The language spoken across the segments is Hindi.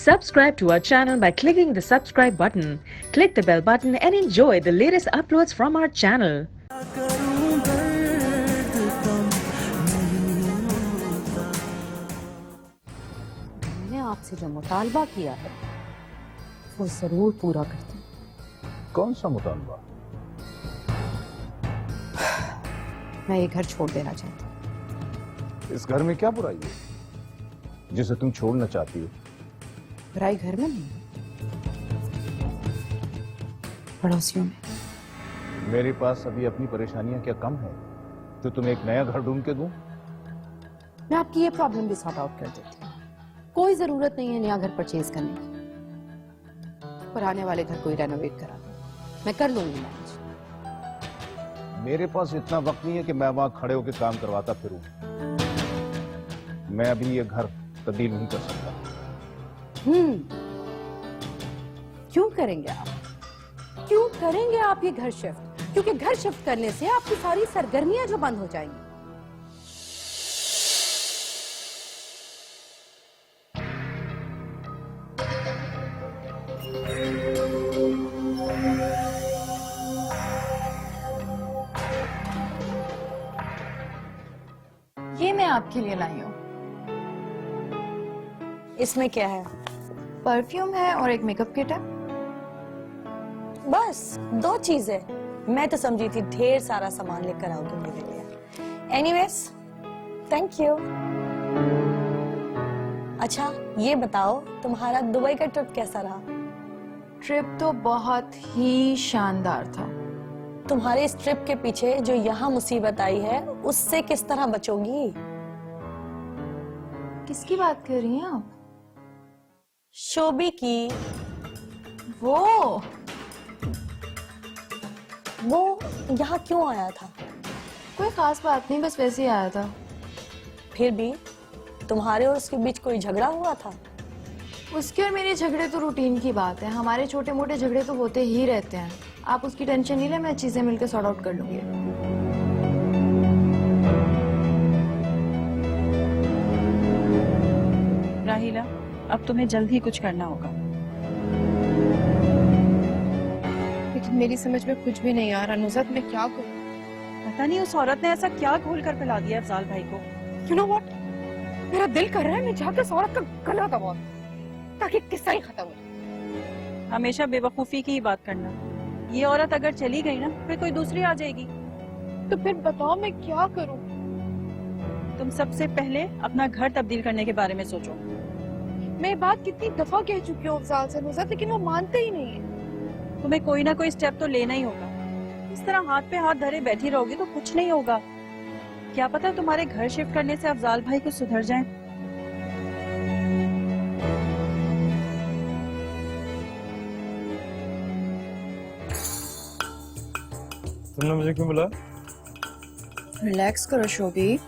Subscribe to our channel by clicking the subscribe button. Click the bell button and enjoy the latest uploads from our channel. मैंने आपसे जो मुतालबा किया है वो जरूर पूरा करती हूँ। कौन सा मुतालबा? मैं ये घर छोड़ देना चाहती हूँ। इस घर में क्या बुराई है जिसे तुम छोड़ना चाहती हो? बुराई घर में नहीं, पड़ोसियों में। मेरे पास अभी अपनी परेशानियां क्या कम है तो तुम्हें एक नया घर ढूंढ के दूं? मैं आपकी ये प्रॉब्लम भी सॉर्ट आउट कर देती हूँ। कोई जरूरत नहीं है नया घर परचेज करने की। पुराने वाले घर को ही रेनोवेट करा दो, मैं कर लूंगी मैनेज। मेरे पास इतना वक्त नहीं है कि मैं वहां खड़े होकर काम करवाता फिरूं। मैं अभी ये घर तब्दील नहीं कर सकता। क्यों करेंगे आप? क्यों करेंगे आप ये घर शिफ्ट? क्योंकि घर शिफ्ट करने से आपकी सारी सरगर्मियां जो बंद हो जाएंगी। ये मैं आपके लिए लाई हूँ। इसमें क्या है? परफ्यूम है और एक मेकअप किट है। बस 2 चीजें। मैं तो समझी थी ढेर सारा सामान लेकर आओगे मेरे लिए। Anyways, thank you. अच्छा ये बताओ, तुम्हारा दुबई का ट्रिप कैसा रहा? ट्रिप तो बहुत ही शानदार था। तुम्हारे इस ट्रिप के पीछे जो यहाँ मुसीबत आई है उससे किस तरह बचोगी? किसकी बात कर रही हैं आप? शोभी की। वो यहाँ क्यों आया था? कोई खास बात नहीं, बस वैसे ही आया था। फिर भी तुम्हारे और उसके बीच कोई झगड़ा हुआ था? उसके और मेरे झगड़े तो रूटीन की बात है। हमारे छोटे मोटे झगड़े तो होते ही रहते हैं। आप उसकी टेंशन नहीं ले, मैं चीजें मिलकर सॉर्ट आउट कर लूंगी। राहिला, अब तुम्हें जल्द ही कुछ करना होगा। लेकिन मेरी समझ में कुछ भी नहीं आ रहा नुज़हत, मैं क्या करूं? पता नहीं उस औरत ने ऐसा क्या घोल कर पिला दिया अफजाल भाई को। You know what? मेरा दिल कर रहा है मैं जाकर उस औरत का गला दबाऊं ताकि किस्सा ही खत्म हो। हमेशा बेवकूफी की ही बात करना। ये औरत अगर चली गई ना फिर कोई दूसरी आ जाएगी। तो फिर बताओ मैं क्या करूं? तुम सबसे पहले अपना घर तब्दील करने के बारे में सोचो। मैं ये बात कितनी दफा कह चुकी हूँ अफजाल से नुज़हत, लेकिन वो मानते ही नहीं है। तुम्हें कोई ना कोई स्टेप तो लेना ही होगा। इस तरह हाथ पे हाथ धरे बैठी रहोगी तो कुछ नहीं होगा। क्या पता तुम्हारे घर शिफ्ट करने से अफजाल भाई को सुधर जाए। तुमने मुझे क्यों बुलाया? रिलैक्स करो शोभी।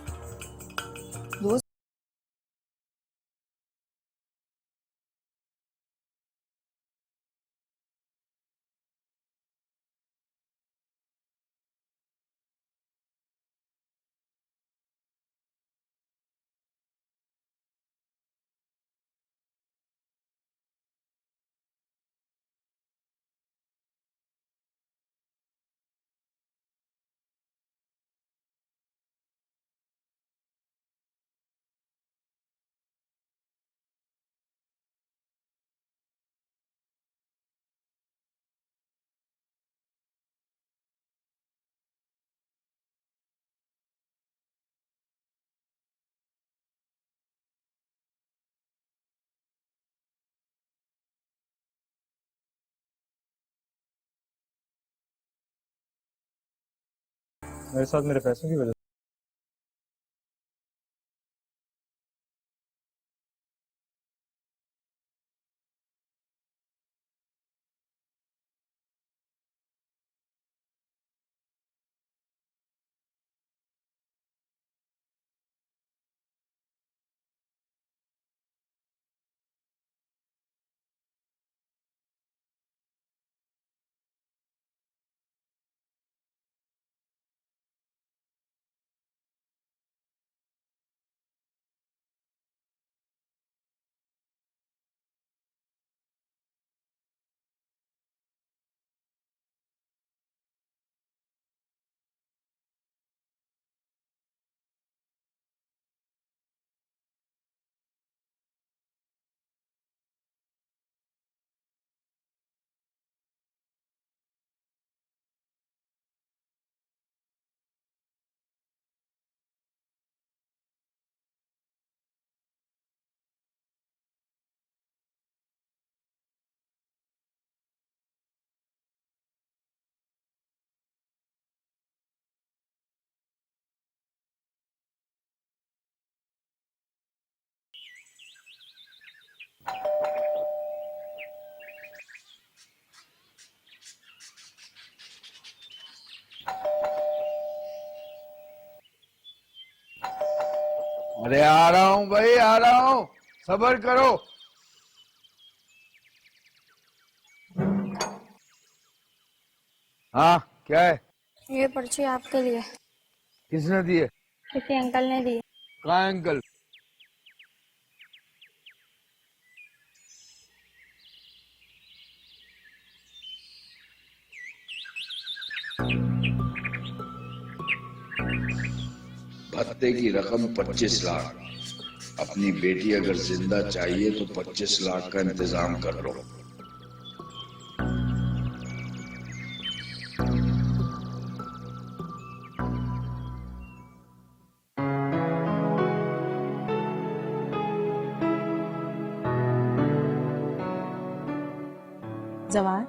मेरे साथ मेरे पैसों की वजह अरे आ रहा हूँ भाई, आ रहा हूँ, सब्र करो। हाँ क्या है? ये पर्ची आपके लिए। किसने दिए? किसी अंकल ने दी। कहाँ अंकल? भत्ते की रकम 25 लाख। अपनी बेटी अगर जिंदा चाहिए तो 25 लाख का इंतजाम कर लो। जवान,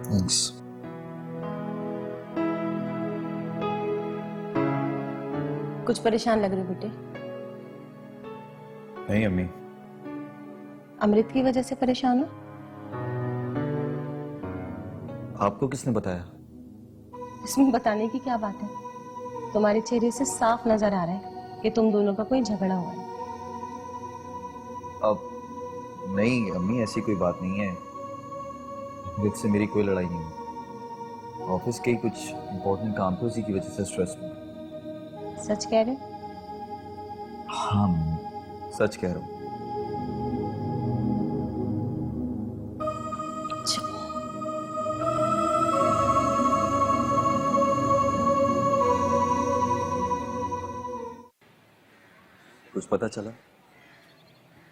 थैंक्स। कुछ परेशान लग रहे बेटे? नहीं अम्मी। अमृत की वजह से परेशान हो? आपको किसने बताया? इसमें बताने की क्या बात है? तुम्हारे चेहरे से साफ नजर आ रहा है कि तुम दोनों का कोई झगड़ा हुआ है। अब नहीं अम्मी, ऐसी कोई बात नहीं है। अमृत से मेरी कोई लड़ाई नहीं है। ऑफिस के ही कुछ इम्पोर्टेंट काम थे, उसी की वजह से स्ट्रेस में। सच कह रहे हो? हाँ सच कह रहा हूँ। कुछ पता चला?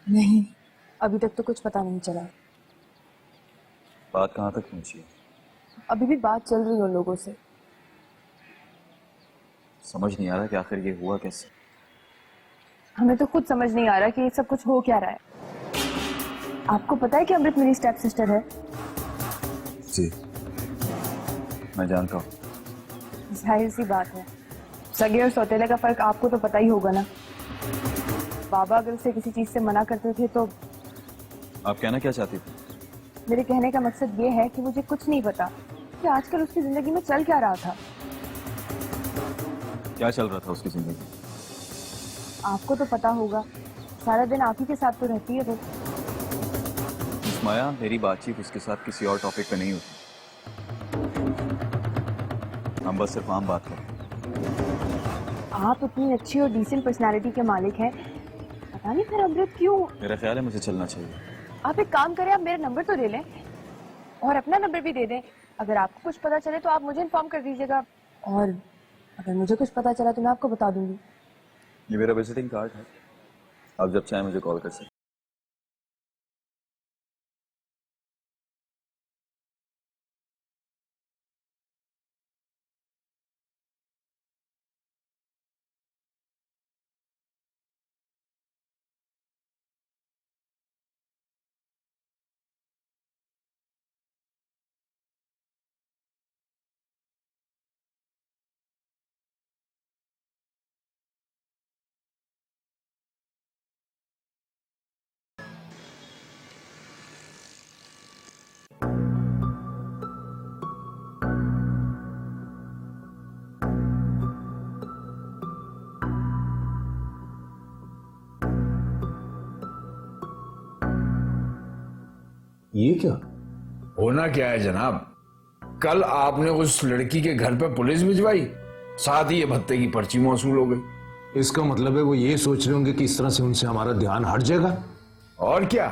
नहीं, अभी तक तो कुछ पता नहीं चला। बात कहाँ तक पहुंची है? अभी भी बात चल रही है उन लोगों से। समझ नहीं आ रहा कि आखिर ये हुआ कैसे। हमें तो खुद समझ नहीं आ रहा कि ये सब कुछ हो क्या रहा है। आपको पता है कि अमृत मेरी स्टेप सिस्टर है? जी मैं जानता हूँ। जाहिर सी बात है, सगे और सौतेले का फर्क आपको तो पता ही होगा ना। बाबा अगर उसे किसी चीज से मना करते थे तो। आप कहना क्या चाहती थी? मेरे कहने का मकसद ये है कि मुझे कुछ नहीं पता कि आजकल उसकी जिंदगी में चल क्या रहा था। क्या चल रहा था उसकी जिंदगी? आपको तो पता होगा, सारा दिन आप ही के साथ तो रहती है वो। माया, मेरी बातचीत उसके साथ किसी और टॉपिक पे नहीं होती। हम बस सिर्फ आम बात करें। आप इतनी अच्छी और डिसेंट पर्सनालिटी के मालिक हैं, पता नहीं फिर अमृत क्यों। मेरा ख्याल है मुझे चलना चाहिए। आप एक काम करें, आप मेरा नंबर तो ले लें और अपना नंबर भी दे दें। अगर आपको कुछ पता चले तो आप मुझे इन्फॉर्म कर दीजिएगा, और अगर मुझे कुछ पता चला तो मैं आपको बता दूंगी। ये मेरा विजिटिंग कार्ड है, आप जब चाहे मुझे कॉल कर सकते। ये क्या होना क्या है जनाब? कल आपने उस लड़की के घर पे पुलिस भिजवाई, साथ ही ये भत्ते की पर्ची मौसूल हो गई। इसका मतलब है वो ये सोच रहे होंगे कि इस तरह से उनसे हमारा ध्यान हट जाएगा। और क्या,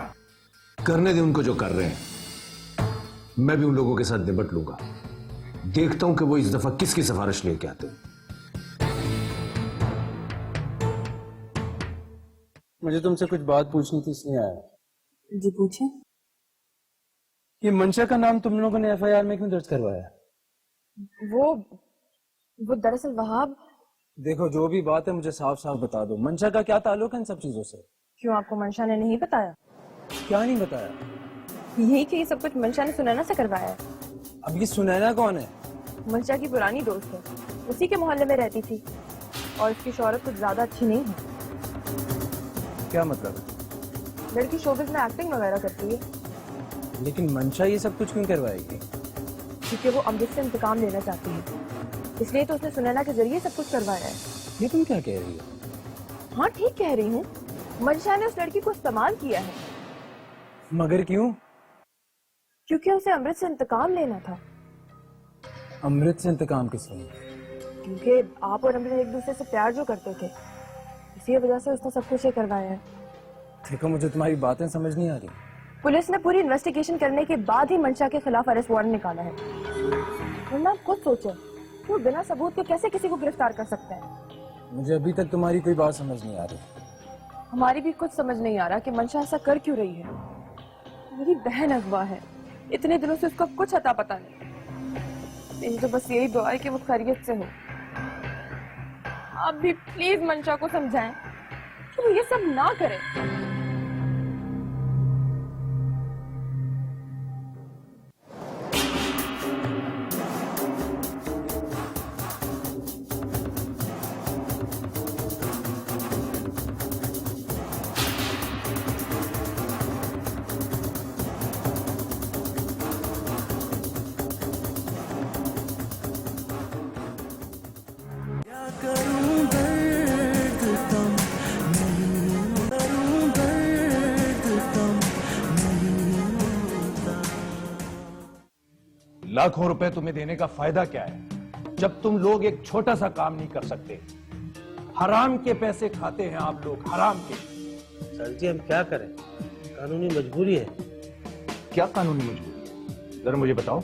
करने दे उनको जो कर रहे हैं, मैं भी उन लोगों के साथ निपट लूंगा। देखता हूं कि वो इस दफा किसकी सिफारिश लेके आते हैं। मुझे तुमसे कुछ बात पूछनी थी, इसलिए आया। जी पूछे। ये मंशा का नाम तुम लोगों ने एफआईआर में क्यों दर्ज करवाया? वो दरअसल वहाब। देखो, जो भी बात है मुझे साफ साफ बता दो, मंशा का क्या ताल्लुक है इन सब चीजों से? क्यों, आपको मंशा ने नहीं बताया? क्या नहीं बताया? यही कि ये सब कुछ मंशा ने सुनैना से करवाया है। अब ये सुनैना कौन है? मंशा की पुरानी दोस्त है, उसी के मोहल्ले में रहती थी, और इसकी शोहरत कुछ ज्यादा अच्छी नहीं है। क्या मतलब? लड़की शोबिज में एक्टिंग वगैरह करती है। लेकिन मंशा ये सब कुछ क्यों करवाएगी? क्योंकि वो अमृत से इंतकाम लेना चाहती है। इसलिए तो उसने सुनैना के जरिए सब कुछ करवाया है। ये तुम क्या कह रही हो? हाँ ठीक कह रही हूँ। मंशा ने उस लड़की को इस्तेमाल किया है मगर क्यों? क्योंकि उसे अमृत से इंतकाम लेना था। अमृत से इंतकाम किस लिए? क्योंकि आप और अमृत एक दूसरे से प्यार जो करते थे, इसी वजह से उसने सब कुछ ये करवाया है। देखो, मुझे तुम्हारी बातें समझ नहीं आ रही। पुलिस ने पूरी इन्वेस्टिगेशन करने के बाद ही मंशा के खिलाफ अरेस्ट वारंट निकाला है। वरना आप खुद सोचो, तो बिना सबूत के कैसे किसी को गिरफ्तार कर सकते हैं? मुझे अभी तक तुम्हारी कोई बात समझ नहीं आ रही। हमारी भी कुछ समझ नहीं आ रहा कि मंशा ऐसा कर क्यों रही है। मेरी बहन अगवा है, इतने दिनों से उसका कुछ अता पता नहीं। मेरी तो बस यही दुआ है कि वो खैरियत से हो। आप भी प्लीज मंशा को समझाएं कि वो ये सब ना करे। लाखों रुपए तुम्हें देने का फायदा क्या है जब तुम लोग एक छोटा सा काम नहीं कर सकते? हराम के पैसे खाते हैं आप लोग, हराम के। सर जी हम क्या करें, कानूनी मजबूरी है। क्या कानूनी मजबूरी? जरा मुझे बताओ,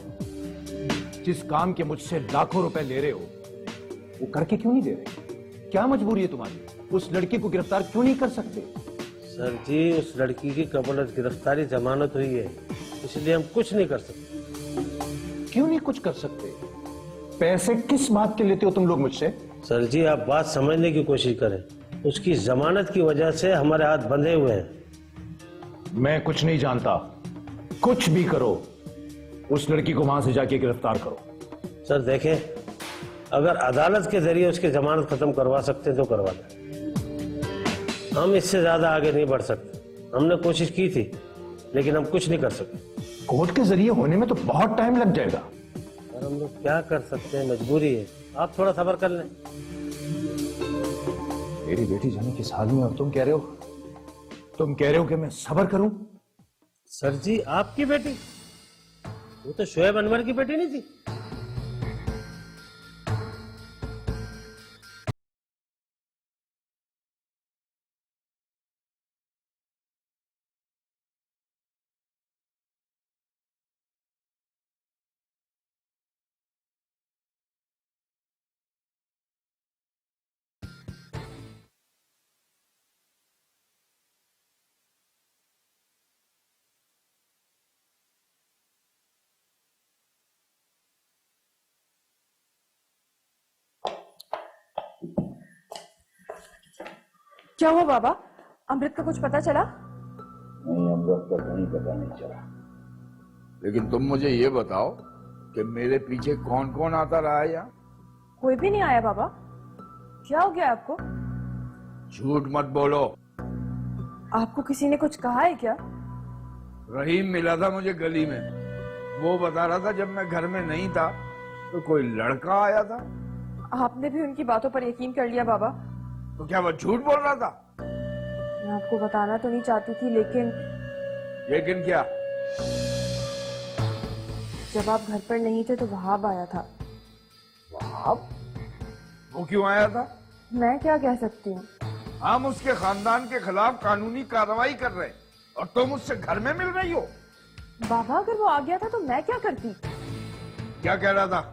जिस काम के मुझसे लाखों रुपए ले रहे हो वो करके क्यों नहीं दे रहे? क्या मजबूरी है तुम्हारी? उस लड़की को गिरफ्तार क्यों नहीं कर सकते? सर जी उस लड़की की कबूलत गिरफ्तारी जमानत हुई है, इसलिए हम कुछ नहीं कर सकते। क्यों नहीं कुछ कर सकते? पैसे किस बात के लेते हो तुम लोग मुझसे? सर जी आप बात समझने की कोशिश करें। उसकी जमानत की वजह से हमारे हाथ बंधे हुए हैं। मैं कुछ नहीं जानता। कुछ भी करो, उस लड़की को वहां से जाके गिरफ्तार करो। सर देखें, अगर अदालत के जरिए उसकी जमानत खत्म करवा सकते तो करवा दें। हम इससे ज्यादा आगे नहीं बढ़ सकते। हमने कोशिश की थी लेकिन हम कुछ नहीं कर सके। कोर्ट के जरिए होने में तो बहुत टाइम लग जाएगा। सर हम लोग क्या कर सकते हैं, मजबूरी है। आप थोड़ा सब्र कर लें। मेरी बेटी जाने किस हाल में, और तुम कह रहे हो कि मैं सब्र करूं? सर जी आपकी बेटी, वो तो शोएब अनवर की बेटी नहीं थी? क्या हुआ बाबा, अमृत का कुछ पता चला? नहीं, अमृत का कहीं पता नहीं चला। लेकिन तुम मुझे ये बताओ कि मेरे पीछे कौन कौन आता रहा है यहाँ? कोई भी नहीं आया बाबा। क्या हो गया आपको? झूठ मत बोलो। आपको किसी ने कुछ कहा है क्या? रहीम मिला था मुझे गली में, वो बता रहा था जब मैं घर में नहीं था तो कोई लड़का आया था। आपने भी उनकी बातों पर यकीन कर लिया बाबा? तो क्या वो झूठ बोल रहा था? मैं आपको बताना तो नहीं चाहती थी, लेकिन क्या? जब आप घर पर नहीं थे तो वहाब आया था। वहाब? वो क्यों आया था? मैं क्या कह सकती हूँ। हम उसके खानदान के खिलाफ कानूनी कार्रवाई कर रहे हैं और तुम उससे घर में मिल रही हो। बाबा अगर वो आ गया था तो मैं क्या करती? क्या कह रहा था?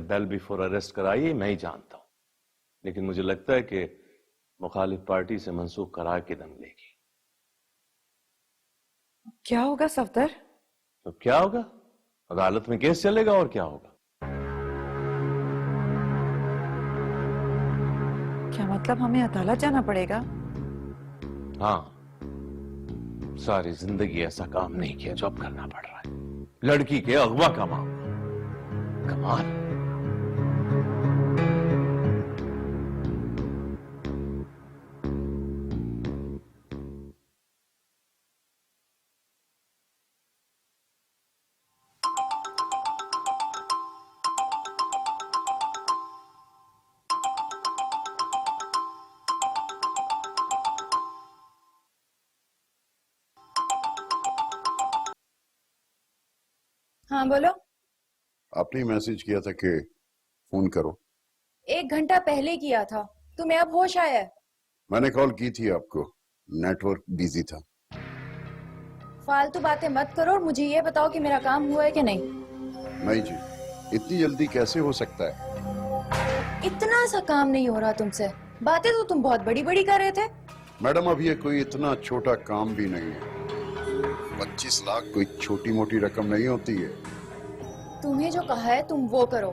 बेल बिफोर अरेस्ट कराई मैं ही जानता हूं, लेकिन मुझे लगता है कि मुखालिफ पार्टी से मंसूख करा के दम लेगी। क्या होगा सफदर? तो क्या होगा, अदालत में केस चलेगा और क्या होगा। क्या मतलब हमें अदालत जाना पड़ेगा? हाँ, सारी जिंदगी ऐसा काम नहीं किया जो अब करना पड़ रहा है। लड़की के अगवा का मामला, कमाल। हाँ बोलो। आपने मैसेज किया था कि फोन करो। 1 घंटा पहले किया था, तुम्हें अब होश आया है? मैंने कॉल की थी आपको, नेटवर्क बिजी था। फालतू बातें मत करो और मुझे ये बताओ कि मेरा काम हुआ है कि नहीं। नहीं जी, इतनी जल्दी कैसे हो सकता है? इतना सा काम नहीं हो रहा तुमसे, बातें तो तुम बहुत बड़ी बड़ी कर रहे थे। मैडम अब ये कोई इतना छोटा काम भी नहीं है। 25 लाख कोई छोटी मोटी रकम नहीं होती है। तुम्हें जो कहा है तुम वो करो।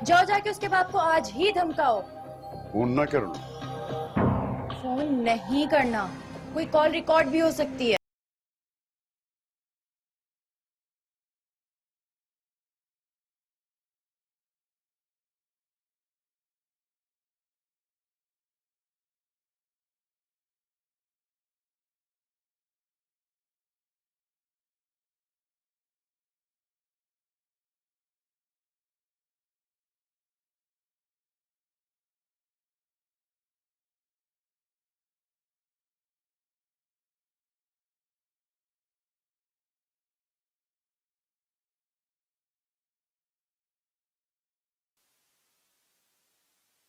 जाओ जाके उसके बाप को आज ही धमकाओ। फोन ना करना। फोन नहीं करना, कोई कॉल रिकॉर्ड भी हो सकती है।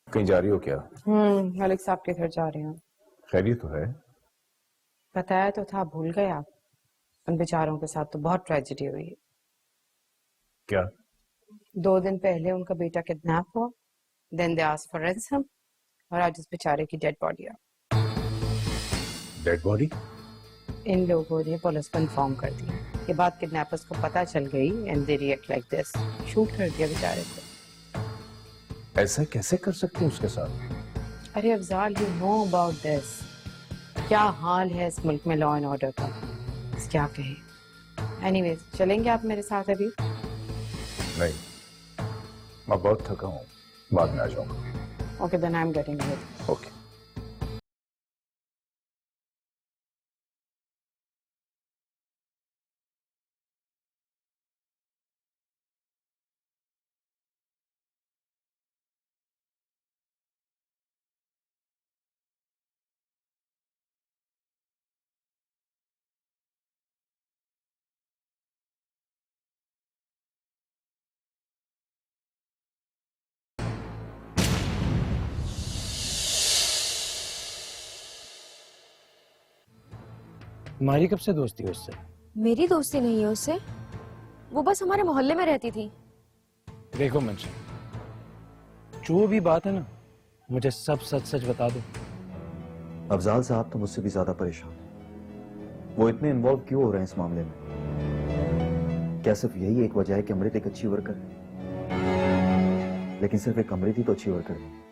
कहीं जा रही हो क्या? मलिक साहब के घर जा रही हूँ। खैरियत तो है? बताया तो था, भूल गए आप? उन बेचारों के साथ तो बहुत ट्रेजेडी हुई है। क्या? 2 दिन पहले उनका बेटा किडनैप हुआ, then they asked for ransom, और आज उस बेचारे की डेड बॉडी आ। Dead body? इन लोगों ने पुलिस को इन्फॉर्म कर दिया। ये बात किडनैपर्स को पता चल गई and they react like this, shoot कर दिया बेचारे को। ऐसा कैसे कर सकते हैं उसके साथ? अरे Afzal, you know about this. क्या हाल है इस मुल्क में लॉ एंड ऑर्डर का, क्या कहें। एनीवेज, चलेंगे आप मेरे साथ अभी? नहीं, मैं बहुत थका हूँ, बाद में आ जाऊंगा। Okay, then I am getting it. Okay. तुम्हारी कब से दोस्ती है उससे? मेरी दोस्ती नहीं है उससे, वो बस हमारे मोहल्ले में रहती थी। देखो मंशा, जो भी बात है ना, मुझे सब सच सच बता दो। अफजाल साहब तो मुझसे भी ज्यादा परेशान हैं। वो इतने इन्वॉल्व क्यों हो रहे हैं इस मामले में? क्या सिर्फ यही एक वजह है कि अमृत एक अच्छी वर्कर है? लेकिन सिर्फ एक अमृत ही तो अच्छी वर्कर है।